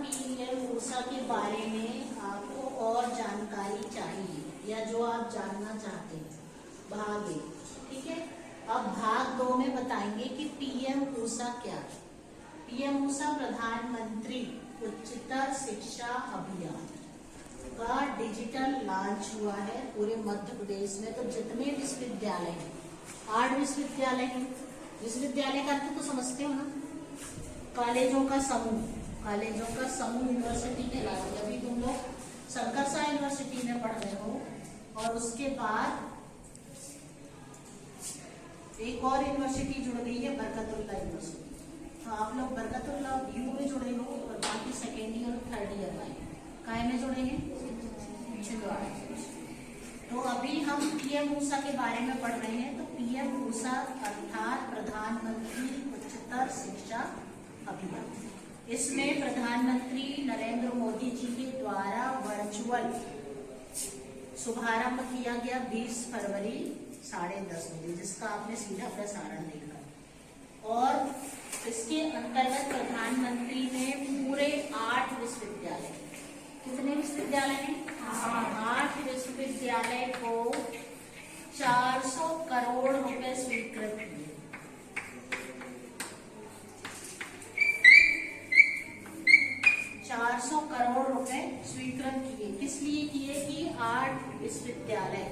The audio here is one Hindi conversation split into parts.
पीएम ऊषा के बारे में आपको और जानकारी चाहिए या जो आप जानना चाहते हैं, भाग 1, ठीक है। अब भाग 2 में बताएंगे कि पीएम ऊषा क्या है। पीएम ऊषा प्रधानमंत्री उच्चतर शिक्षा अभियान का डिजिटल लॉन्च हुआ है पूरे मध्य प्रदेश में। तो जितने विश्वविद्यालय हैं, 8 विश्वविद्यालय हैं। विश्वविद्यालय का अर्थ तो समझते हो ना, कॉलेजों का समूह। कॉलेजों का समूह यूनिवर्सिटी कहलाती है। अभी तुम लोग शंकरशाह यूनिवर्सिटी में पढ़ रहे हो और उसके बाद एक और यूनिवर्सिटी जुड़ गई है, बरकतुल्लाह यूनिवर्सिटी। तो आप लोग बरकतुल्लाह यू में जुड़े हो और बाकी सेकेंड ईयर और थर्ड ईयर में काय में जुड़े हैं, छिंदवाड़ा। तो अभी हम पीएम ऊषा के बारे में पढ़ रहे हैं। तो पीएम ऊषा अर्थात प्रधानमंत्री उच्चतर शिक्षा अभियान, इसमें प्रधानमंत्री नरेंद्र मोदी जी के द्वारा वर्चुअल शुभारंभ किया गया 20 फरवरी 10:30 बजे, जिसका आपने सीधा प्रसारण देखा। और इसके अंतर्गत प्रधानमंत्री ने पूरे 8 विश्वविद्यालय, कितने विश्वविद्यालय हैं, 8 विश्वविद्यालय को 400 करोड़ रुपए स्वीकृत किए। 400 करोड़ रुपए स्वीकृत किए। किस लिए किए कि 8 विश्वविद्यालय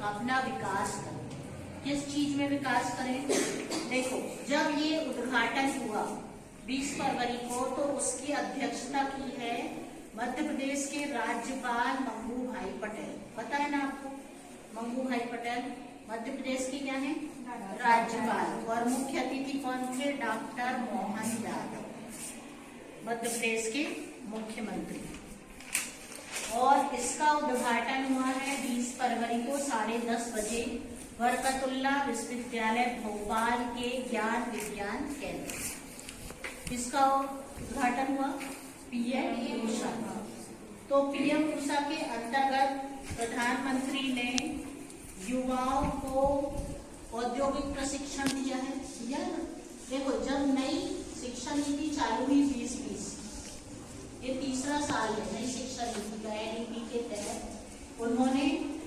अपना विकास करें। किस चीज में विकास करें? देखो, जब ये उद्घाटन हुआ 20 फरवरी को, तो उसकी अध्यक्षता की है मध्य प्रदेश के राज्यपाल मंगू भाई पटेल। पता है ना आपको, मंगू भाई पटेल मध्य प्रदेश के क्या है, राज्यपाल। और मुख्य अतिथि कौन थे? डॉक्टर मोहन यादव, मध्य प्रदेश के मुख्यमंत्री। और इसका उद्घाटन हुआ है 20 फरवरी को 10:30 बजे बरकतुल्लाह विश्वविद्यालय भोपाल के ज्ञान विज्ञान केंद्र। इसका उद्घाटन हुआ पीएम ऊषा। तो पीएम ऊषा के अंतर्गत प्रधानमंत्री ने युवाओं को औद्योगिक प्रशिक्षण दिया है। देखो, जब नई शिक्षा नीति चालू हुई 2020, ये तीसरा साल है नई शिक्षा नीति का, एनईपी के तहत उन्होंने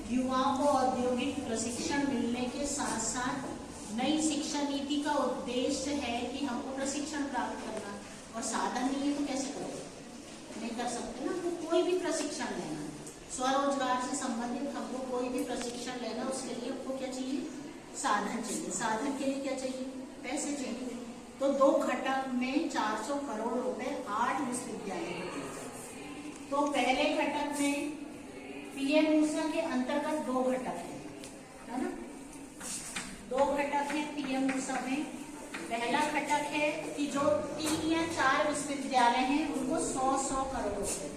युवाओं को औद्योगिक प्रशिक्षण मिलने के साथ साथ नई शिक्षा नीति का उद्देश्य है कि हमको प्रशिक्षण प्राप्त करना, और साधन नहीं है तो कैसे करोगे, नहीं कर सकते ना। तो कोई भी प्रशिक्षण लेना, स्वरोजगार से संबंधित हमको कोई भी प्रशिक्षण लेना, उसके लिए हमको क्या चाहिए, साधन चाहिए। साधन के लिए क्या चाहिए, पैसे चाहिए। तो 2 घटक में 400 करोड़ रुपए 8 विश्वविद्यालय को दिए। तो पहले घटक में पीएम ऊषा के अंतर्गत 2 घटक है ना, 2 घटक है पीएम ऊषा में। पहला घटक है कि जो 3 या 4 विश्वविद्यालय हैं उनको 100 करोड़ रुपए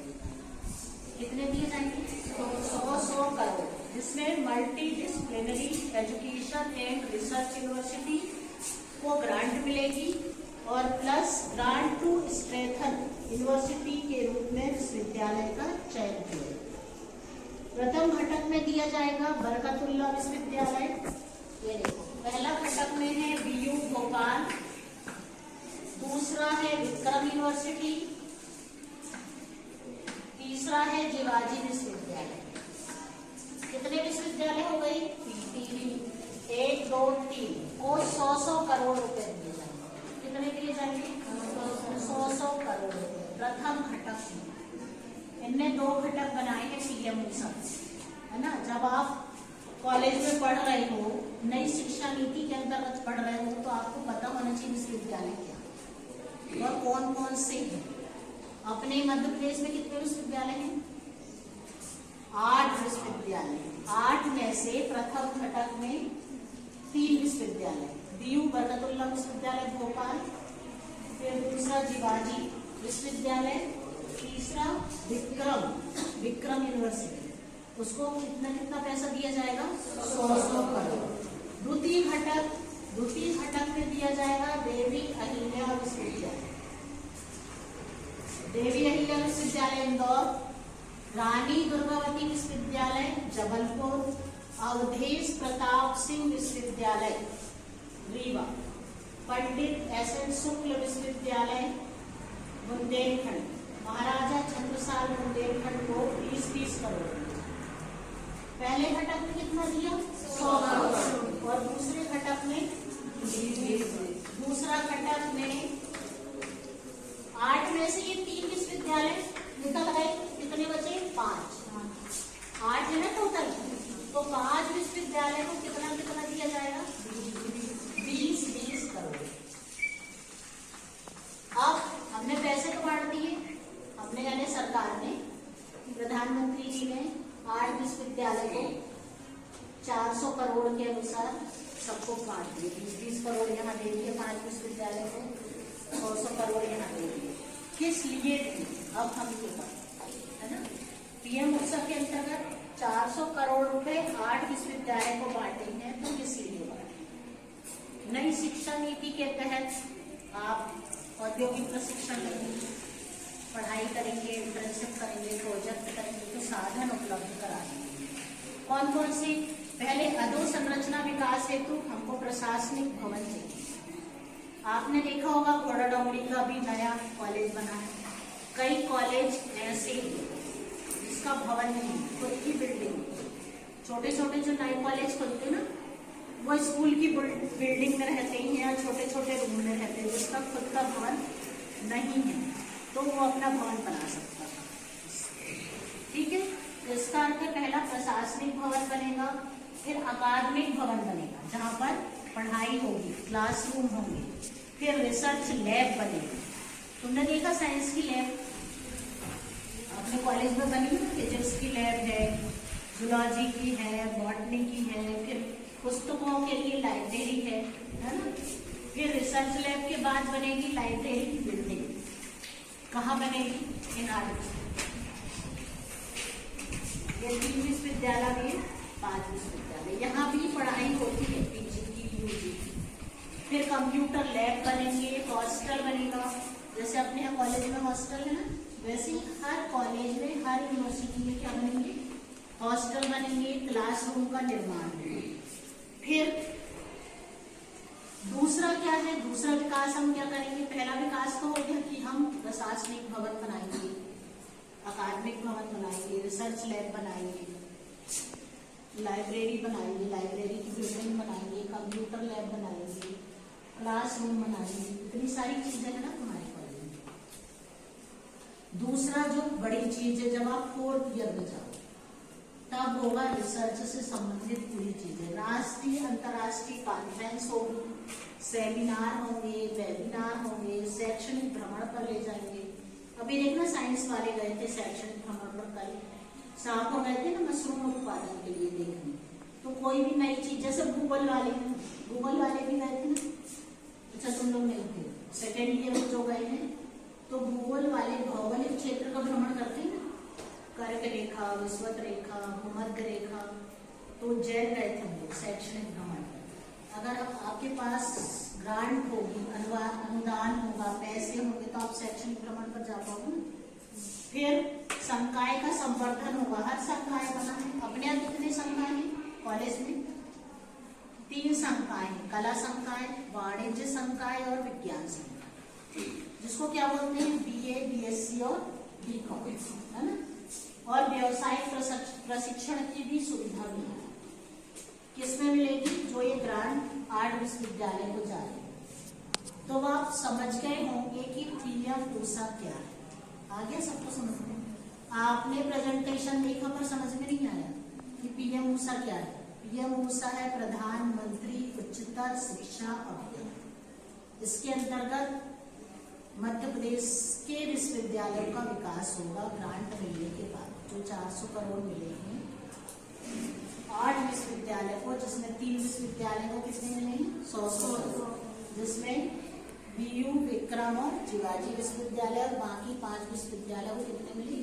कितने दिए जाएंगे, 100 करोड़, जिसमें multidisciplinary education and research university को ग्रांट मिलेगी और plus grant to strengthen university के रूप में विश्वविद्यालय का चयन किया। प्रथम घटक में दिया जाएगा बरकतुल्लाह विश्वविद्यालय। ये देखो, पहला घटक में है बीयू भोपाल, दूसरा है विक्रम यूनिवर्सिटी, तीसरा है जिवाजी विश्वविद्यालय। कितने विश्वविद्यालय हो गई, 1, 2, 3 को 100 करोड़ रुपए दिए जाएंगे। कितने दिए जाएंगे, 100 करोड़ रुपए प्रथम घटक में। इनने 2 घटक बनाए हैं पीएम ऊषा, है ना। जब आप कॉलेज में पढ़ रहे हो, नई शिक्षा नीति के अंतर्गत पढ़ रहे हो, तो आपको पता होना चाहिए विश्वविद्यालय क्या और कौन कौन से हैं। अपने मध्य प्रदेश में कितने विश्वविद्यालय हैं, 8 विश्वविद्यालय। 8 में से प्रथम घटक में 3 विश्वविद्यालय, बीयू बरकतुल्लाह विश्वविद्यालय भोपाल, फिर दूसरा जिवाजी विश्वविद्यालय, तीसरा विक्रम यूनिवर्सिटी। उसको कितना पैसा दिया जाएगा, 100 करोड़। द्वितीय घटक में दिया जाएगा देवी अहिल्या विश्वविद्यालय। देवी अहिल्या विश्वविद्यालय इंदौर, रानी दुर्गावती विश्वविद्यालय जबलपुर, अवधेश प्रताप सिंह विश्वविद्यालय रीवा, पंडित एस एन शुक्ल विश्वविद्यालय बुंदेलखंड, महाराजा छत्रसाल बुंदेलखंड को 20-20 करोड़। पहले घटक में कितना दिया? 100 करोड़। और दूसरे घटक में दूसरा घटक में 8 में से ये 3 विश्वविद्यालय निकल गए, कितने बचे? 5। 8 है ना टोटल, तो 5 विश्वविद्यालय को कितना कितना दिया जाएगा? 20-20 करोड़। अब हमने पैसे तो बांट दिए, हमने यानी सरकार ने, प्रधानमंत्री जी ने 8 विश्वविद्यालय को 400 करोड़ के अनुसार सबको बांट दिए। 20-20 करोड़ यहाँ दे दिए 5 विश्वविद्यालय को, 100 करोड़ यहाँ दे दिए। किस लिए थे? अब हम ये है ना, पीएम उत्सव के अंतर्गत 400 करोड़ रुपए 8 विश्वविद्यालय को बांटे हैं, तो इसलिए बांटे। नई शिक्षा नीति के तहत आप औद्योगिक प्रशिक्षण लेंगे, पढ़ाई करेंगे, इंटर्नशिप करेंगे, प्रोजेक्ट करेंगे, तो साधन उपलब्ध कराएंगे। कौन कौन से? पहले अधोसंरचना विकास हेतु हमको प्रशासनिक भवन चाहिए। आपने देखा होगा घोड़ाडोंगरी का भी नया कॉलेज बना है। कई कॉलेज ऐसे जिसका भवन नहीं, खुद की बिल्डिंग। छोटे छोटे जो नए कॉलेज खुलते ना, वो स्कूल की बिल्डिंग में रहते हैं या छोटे छोटे रूम में रहते हैं, जिसका खुद का भवन नहीं है, तो वो अपना भवन बना सकता है। ठीक है, तो इसका अर्थ है पहला प्रशासनिक भवन बनेगा, फिर अकादमिक भवन बनेगा जहाँ पर पढ़ाई होगी, क्लासरूम होंगे, फिर रिसर्च लैब बनेगी। तुमने देखा साइंस की लैब अपने कॉलेज में बनी ना, फिजिक्स की लैब है, जूलॉजी की है, बॉटनी की है, फिर पुस्तकों के लिए लाइब्रेरी है ना। फिर रिसर्च लैब के बाद बनेगी लाइब्रेरी की बिल्डिंग। कहाँ बनेगी? इन ये 3 विश्वविद्यालय में 5 विश्वविद्यालय, यहाँ भी पढ़ाई होती है, पीजी की, यूजी की। फिर कंप्यूटर लैब बनेंगे, हॉस्टल बनेगा, जैसे अपने यहाँ कॉलेज में हॉस्टल है ना, वैसे ही हर कॉलेज में, हर यूनिवर्सिटी में क्या बनेंगे? हॉस्टल बनेंगे, क्लासरूम का निर्माण होगा। फिर दूसरा क्या है? दूसरा विकास हम क्या करेंगे? पहला विकास तो हो गया कि हम प्रशासनिक भवन बनाएंगे, अकादमिक भवन बनाएंगे, रिसर्च लैब बनाएंगे, लाइब्रेरी बनाएंगे, लाइब्रेरी की बिल्डिंग बनाएंगे, कंप्यूटर लैब बनाएंगे, क्लासरूम बनाएंगे, इतनी सारी चीजें है ना हमारे कॉलेज में। दूसरा जो बड़ी चीज है, जब आप 4th ईयर में जाओ तब होगा रिसर्च से संबंधित पूरी चीजें। राष्ट्रीय अंतर्राष्ट्रीय कॉन्फ्रेंस होगी, सेमिनार होंगे, वेबिनार होंगे, शैक्षणिक भ्रमण पर ले जाएंगे। अभी देखना साइंस वाले गए थे शैक्षणिक भ्रमण पर, कल शाम को गए थे ना मशरूम उत्पादन के लिए देखने। तो कोई भी नई चीज, जैसे गूगल वाले भी गए थे ना। अच्छा तुम लोग नहीं थे, सेकेंड ईयर में जो गए हैं, तो गूगल वाले भौगोलिक क्षेत्र का भ्रमण करते हैं ना, कर्क रेखा, विषुवत रेखा, भूमध्य रेखा, तो उज्जैन गए थे हम लोग शैक्षणिक भ्रमण पर। अगर आपके पास ग्रांट होगी, अनुदान होगा, पैसे होंगे, तो आप शैक्षणिक भ्रमण पर जा पाओगे। फिर संकाय का संवर्धन होगा, हर संकाय बना है। अपने यहाँ कितने संकाय हैं कॉलेज में? 3 संकाय हैं, कला संकाय, वाणिज्य संकाय और विज्ञान संकाय, जिसको क्या बोलते हैं? BA, BSc और BCom, है ना। और व्यवसायिक प्रशिक्षण की भी सुविधा भी है। किसमें मिलेगी? जो ये ग्रांट 8 विश्वविद्यालय को जा रही है। तो आप समझ गए होंगे कि पीएम ऊषा क्या है। आ गया सबको समझ में? आपने प्रेजेंटेशन देखा पर समझ में नहीं आया कि पीएम ऊषा क्या है? पीएम ऊषा है प्रधानमंत्री उच्चतर शिक्षा अभियान। इसके अंतर्गत मध्य प्रदेश के विश्वविद्यालयों का विकास होगा ग्रांट मिलने के बाद। जो 400 करोड़ मिले हैं 8 विश्वविद्यालय को, जिसमें 3 विश्वविद्यालय को कितने मिले हैं? 100, जिसमें BU, विक्रम और शिवाजी विश्वविद्यालय, और बाकी 5 विश्वविद्यालय को कितने मिले?